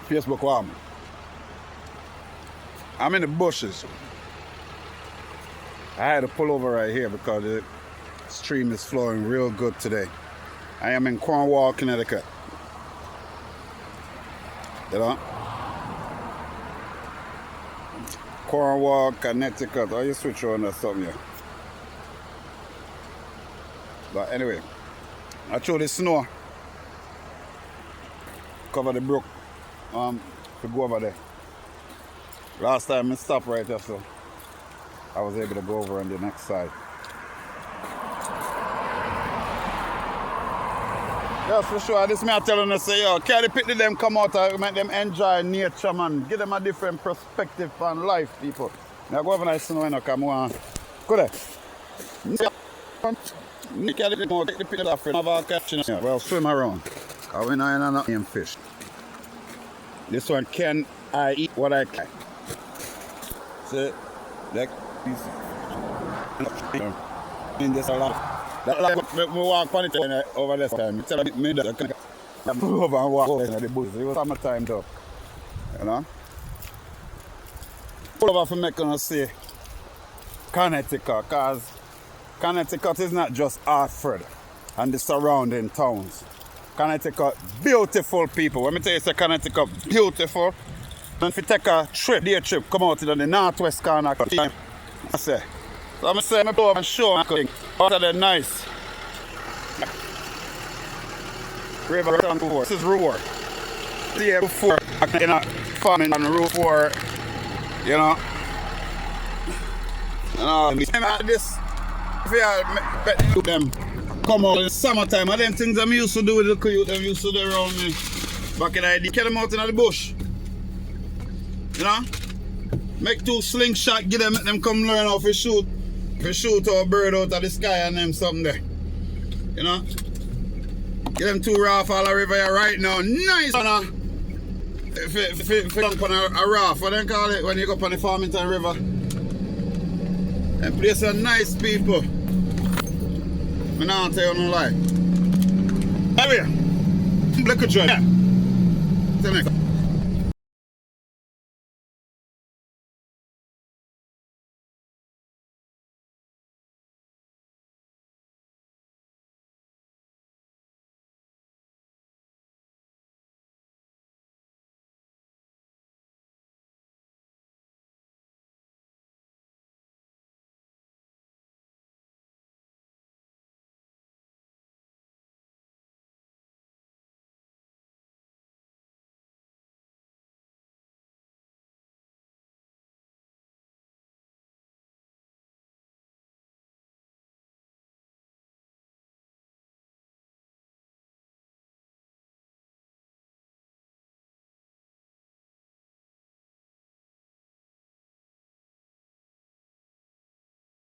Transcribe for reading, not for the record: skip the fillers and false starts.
Facebook warm. I'm in the bushes. I had to pull over right here because the stream is flowing real good today. I am in Cornwall, Connecticut. You know? Cornwall, Connecticut. Oh, you switch on or something here. But anyway, I throw the snow. Cover the brook. To go over there. Last time I stopped right there, so I was able to go over on the next side. Yes, for sure. This me I telling you, say, yo, carry picnic them come out and make them enjoy nature, man. Give them a different perspective on life, people. Now go over and snow and come on. Go there. Carry the more, take the picnic off, have a catching. Well, swim around. I went in and not fish. This one, can I eat what I can? See, like this. In this a lot. That we walk on it over this time. Tell me that I can move over and walk over the bush. It was summertime though. You know? Pull over for making us see Connecticut, because Connecticut is not just Hartford and the surrounding towns. Connecticut, beautiful people. Let me tell you, say Connecticut, beautiful. And if you take a trip, day trip, come out to the northwest corner, I say. So I'm saying, I go over and show you what are they nice. River Roar. This is Roar. The year before, you know, farming on the roof for, you know. This, if you let them come out in the summertime, and them things I'm used to do with the coyote, them used to do around me. Back in the day, get them out in the bush. You know? Make two slingshot, get them, let them come learn how to shoot. If shoot a bird out of the sky and them something there. You know? Get them two raft all the river here right now. Nice one. If you jump on a raft, what do you call it when you go up on the Farmington River? And place are nice people. I don't tell you no lie. Anyway, look at you. Tell me.